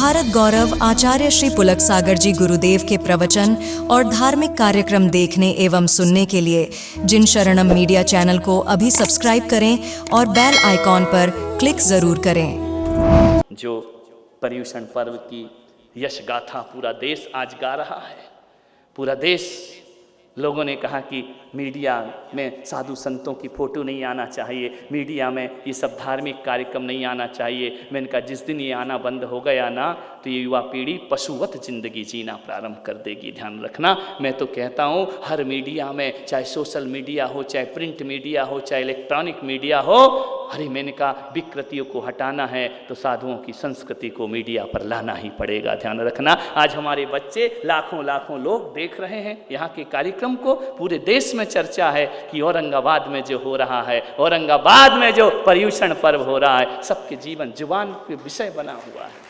भारत गौरव आचार्य श्री पुलक सागर जी गुरुदेव के प्रवचन और धार्मिक कार्यक्रम देखने एवं सुनने के लिए जिन शरणम मीडिया चैनल को अभी सब्सक्राइब करें और बेल आइकॉन पर क्लिक जरूर करें। जो पर्युषण पर्व की यश गाथा पूरा देश आज गा रहा है। पूरा देश लोगों ने कहा कि मीडिया में साधु संतों की फोटो नहीं आना चाहिए, मीडिया में ये सब धार्मिक कार्यक्रम नहीं आना चाहिए। मैंने कहा जिस दिन ये आना बंद हो गया ना तो ये युवा पीढ़ी पशुवत जिंदगी जीना प्रारंभ कर देगी। ध्यान रखना, मैं तो कहता हूँ हर मीडिया में, चाहे सोशल मीडिया हो, चाहे प्रिंट मीडिया हो, चाहे इलेक्ट्रॉनिक मीडिया हो, अरे मैंने कहा विकृतियों को हटाना है तो साधुओं की संस्कृति को मीडिया पर लाना ही पड़ेगा। ध्यान रखना, आज हमारे बच्चे लाखों लाखों लोग देख रहे हैं यहाँ के कार्यक्रम को। पूरे देश में चर्चा है कि औरंगाबाद में जो हो रहा है, औरंगाबाद में जो पर्युषण पर्व हो रहा है, सबके जीवन जुबान के विषय बना हुआ है।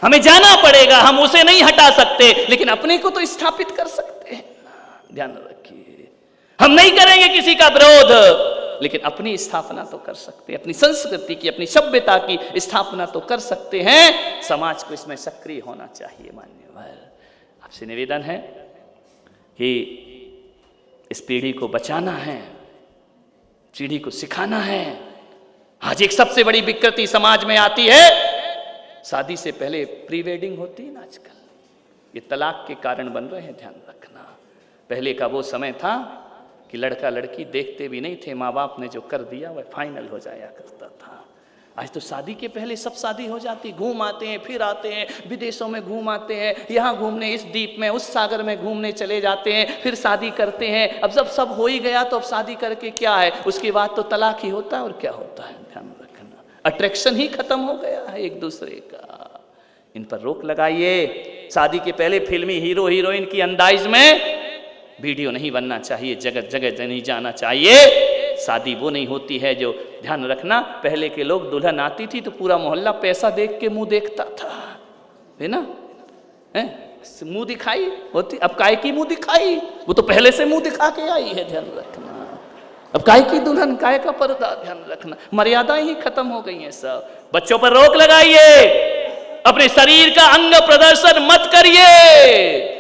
हमें जाना पड़ेगा, हम उसे नहीं हटा सकते लेकिन अपने को तो स्थापित कर सकते हैं। ध्यान रखिए, हम नहीं करेंगे किसी का विरोध लेकिन अपनी स्थापना तो कर सकते हैं, अपनी संस्कृति की, अपनी सभ्यता की स्थापना तो कर सकते हैं। समाज को इसमें सक्रिय होना चाहिए। मान्यवर, आपसे निवेदन है कि इस पीढ़ी को बचाना है, पीढ़ी को सिखाना है। आज एक सबसे बड़ी विकृति समाज में आती है, शादी से पहले प्री वेडिंग होती है ना आजकल, ये तलाक के कारण बन रहे हैं। ध्यान रखना, पहले का वो समय था कि लड़का लड़की देखते भी नहीं थे, माँ बाप ने जो कर दिया वह फाइनल हो जाया करता था। आज तो शादी के पहले सब शादी हो जाती, घूम आते हैं, फिर आते हैं, विदेशों में घूम आते हैं, यहाँ घूमने, इस द्वीप में, उस सागर में घूमने चले जाते हैं, फिर शादी करते हैं। अब जब सब हो ही गया तो अब शादी करके क्या है, उसके बाद तो तलाक ही होता है और क्या होता है। ध्यान रखना, अट्रैक्शन ही खत्म हो गया है एक दूसरे का। इन पर रोक लगाइए। शादी के पहले फिल्मी हीरो हीरोइन की अंदाज में वीडियो नहीं बनना चाहिए, जगह जगह नहीं जाना चाहिए। शादी वो नहीं होती है जो, ध्यान रखना, पहले के लोग दुल्हन आती थी तो पूरा मोहल्ला पैसा देख के मुंह देखता था, है ना, मुंह दिखाई होती। अब काय की मुंह दिखाई, वो तो पहले से मुंह दिखा के आई है। ध्यान रखना, अब काय की दुल्हन, काय का पर्दा। ध्यान रखना, मर्यादाएं ही खत्म हो गई हैं सब। बच्चों पर रोक लगाइए, अपने शरीर का अंग प्रदर्शन मत करिए,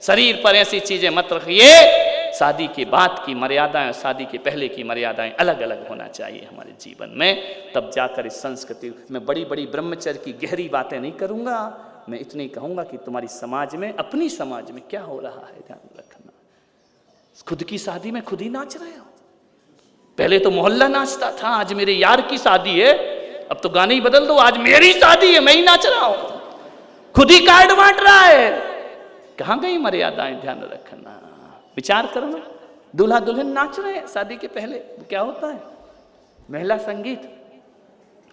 शरीर पर ऐसी चीजें मत रखिए। शादी के बाद की मर्यादाएं, शादी के पहले की मर्यादाएं अलग अलग होना चाहिए हमारे जीवन में, तब जाकर इस संस्कृति में। बड़ी बड़ी ब्रह्मचर्य की गहरी बातें नहीं करूंगा, मैं इतनी कहूंगा कि तुम्हारी समाज में, अपनी समाज में क्या हो रहा है ध्यान रखना। खुद की शादी में खुद ही नाच रहे हो। पहले तो मोहल्ला नाचता था, आज मेरे यार की शादी है, अब तो गाने ही बदल दो, आज मेरी शादी है, मैं ही नाच रहा हूं, खुद ही कार्ड बांट रहा है। कहां गई मर्यादाएं? ध्यान रखना, विचार करना। दूल्हा दुल्हन नाच रहे हैं शादी के पहले, क्या होता है? महिला संगीत,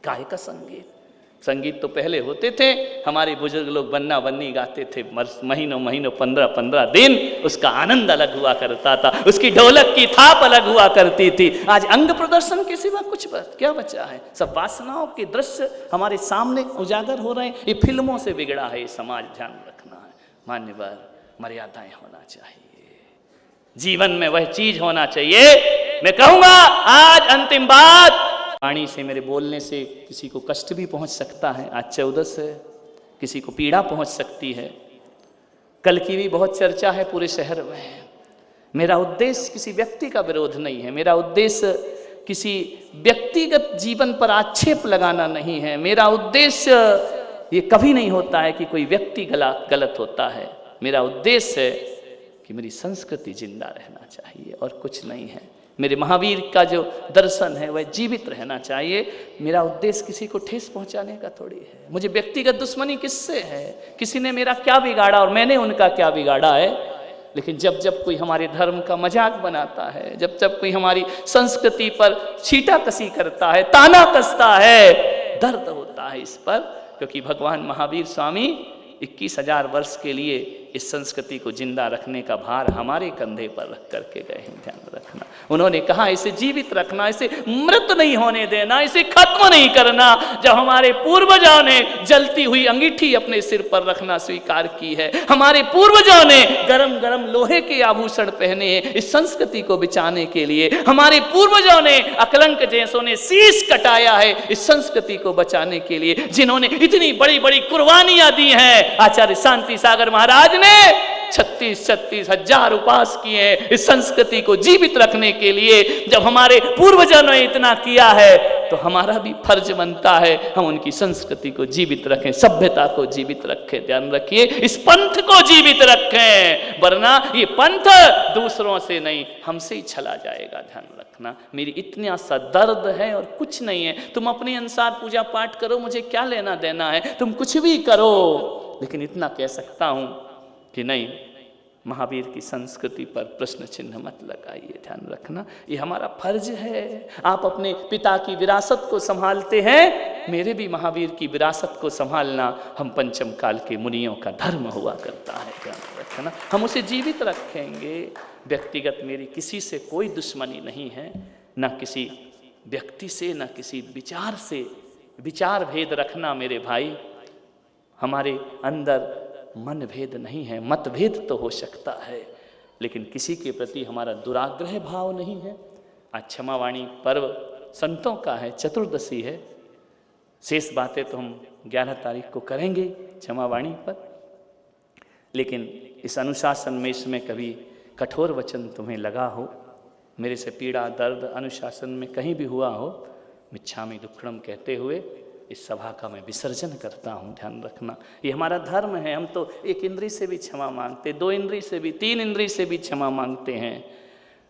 काहे का संगीत? संगीत तो पहले होते थे, हमारे बुजुर्ग लोग बन्ना बन्नी गाते थे, महीनों महीनों 15-15 दिन, उसका आनंद अलग हुआ करता था, उसकी ढोलक की थाप अलग हुआ करती थी। आज अंग प्रदर्शन के सिवा कुछ क्या बचा है? सब वासनाओं के दृश्य हमारे सामने उजागर हो रहे हैं। ये फिल्मों से बिगड़ा है ये समाज। ध्यान रखना है मान्यवर, मर्यादाएं होना चाहिए, जीवन में वह चीज होना चाहिए। मैं कहूंगा आज अंतिम बात, वाणी से, मेरे बोलने से किसी को कष्ट भी पहुंच सकता है। आज 14 से किसी को पीड़ा पहुंच सकती है। कल की भी बहुत चर्चा है पूरे शहर में। मेरा उद्देश्य किसी व्यक्ति का विरोध नहीं है, मेरा उद्देश्य किसी व्यक्तिगत जीवन पर आक्षेप लगाना नहीं है। मेरा उद्देश्य ये कभी नहीं होता है कि कोई व्यक्ति गलत होता है। मेरा उद्देश्य है कि मेरी संस्कृति जिंदा रहना चाहिए और कुछ नहीं है। मेरे महावीर का जो दर्शन है वह जीवित रहना चाहिए। मेरा उद्देश्य किसी को ठेस पहुंचाने का थोड़ी है। मुझे व्यक्तिगत दुश्मनी किससे है? किसी ने मेरा क्या बिगाड़ा और मैंने उनका क्या बिगाड़ा है? लेकिन जब जब कोई हमारे धर्म का मजाक बनाता है, जब जब कोई हमारी संस्कृति पर छींटाकशी करता है, ताना कसता है, दर्द होता है इस पर, क्योंकि भगवान महावीर स्वामी 21,000 वर्ष के लिए इस संस्कृति को जिंदा रखने का भार हमारे कंधे पर रख करके गए हैं। ध्यान रखना, उन्होंने कहा इसे जीवित रखना, इसे मृत नहीं होने देना, इसे खत्म नहीं करना। जब हमारे पूर्वजों ने जलती हुई अंगीठी अपने सिर पर रखना स्वीकार की है, हमारे पूर्वजों ने गरम गरम लोहे के आभूषण पहने हैं इस संस्कृति को बचाने के लिए, हमारे पूर्वजों ने अकलंक जैसों ने शीश कटाया है इस संस्कृति को बचाने के लिए, जिन्होंने इतनी बड़ी बड़ी कुर्बानियां दी हैं। आचार्य शांति सागर महाराज ने 36 हजार उपास किए हैं इस संस्कृति को जीवित रखने के लिए। जब हमारे पूर्वजों ने इतना किया है तो हमारा भी फर्ज बनता है हम उनकी संस्कृति को जीवित रखें, सभ्यता को जीवित रखें। ध्यान रखिए, इस पंथ को जीवित रखें, वरना ये पंथ दूसरों से नहीं हमसे ही चला जाएगा। ध्यान रखना, मेरी इतना सा दर्द है और कुछ नहीं है। तुम अपने अनुसार पूजा पाठ करो, मुझे क्या लेना देना है, तुम कुछ भी करो, लेकिन इतना कह सकता हूं कि नहीं, महावीर की संस्कृति पर प्रश्न चिन्ह मत लगाइए। ध्यान रखना, ये हमारा फर्ज है। आप अपने पिता की विरासत को संभालते हैं, मेरे भी महावीर की विरासत को संभालना हम पंचम काल के मुनियों का धर्म हुआ करता है। ध्यान रखना, हम उसे जीवित रखेंगे। व्यक्तिगत मेरी किसी से कोई दुश्मनी नहीं है, ना किसी व्यक्ति से, ना किसी विचार से। विचार भेद रखना मेरे भाई, हमारे अंदर मन भेद नहीं है, मतभेद तो हो सकता है, लेकिन किसी के प्रति हमारा दुराग्रह भाव नहीं है। आज क्षमावाणी पर्व संतों का है, चतुर्दशी है, शेष बातें तो हम 11 तारीख को करेंगे क्षमावाणी पर। लेकिन इस अनुशासन में, इसमें कभी कठोर वचन तुम्हें लगा हो, मेरे से पीड़ा दर्द अनुशासन में कहीं भी हुआ हो, मिच्छामि दुक्कडम कहते हुए इस सभा का मैं विसर्जन करता हूँ। ध्यान रखना, ये हमारा धर्म है। हम तो एक इंद्री से भी क्षमा मांगते, 2 इंद्री से भी, 3 इंद्री से भी क्षमा मांगते हैं,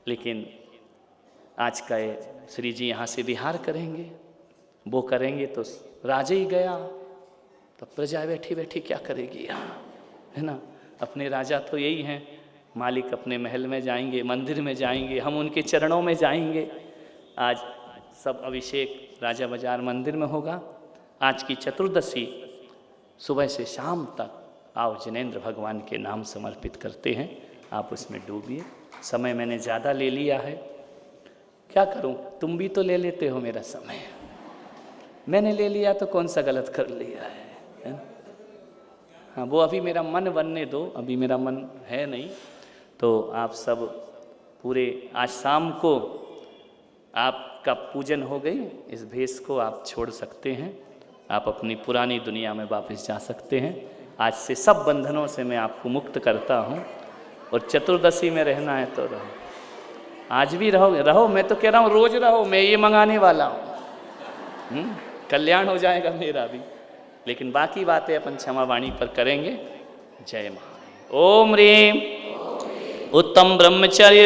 लेकिन आज का श्री जी यहाँ से विहार करेंगे, वो करेंगे तो राजा ही गया, तो प्रजा बैठी बैठी क्या करेगी यहाँ, है ना। अपने राजा तो यही हैं, मालिक अपने महल में जाएंगे, मंदिर में जाएंगे, हम उनके चरणों में जाएंगे। आज सब अभिषेक राजा बाजार मंदिर में होगा। आज की चतुर्दशी सुबह से शाम तक आओ जिनेंद्र भगवान के नाम समर्पित करते हैं, आप उसमें डूबिए। समय मैंने ज़्यादा ले लिया है, क्या करूं, तुम भी तो ले लेते हो मेरा समय, मैंने ले लिया तो कौन सा गलत कर लिया है? हाँ, वो अभी मेरा मन बनने दो, अभी मेरा मन है नहीं। तो आप सब पूरे आज शाम को आपका पूजन हो गई, इस भेष को आप छोड़ सकते हैं, आप अपनी पुरानी दुनिया में वापस जा सकते हैं। आज से सब बंधनों से मैं आपको मुक्त करता हूँ, और चतुर्दशी में रहना है तो रहो, आज भी रहो, मैं तो कह रहा हूँ रोज रहो, मैं ये मंगाने वाला हूँ, कल्याण हो जाएगा मेरा भी। लेकिन बाकी बातें अपन क्षमावाणी पर करेंगे। जय महादेव। ओम ह्रीम उत्तम ब्रह्मचर्य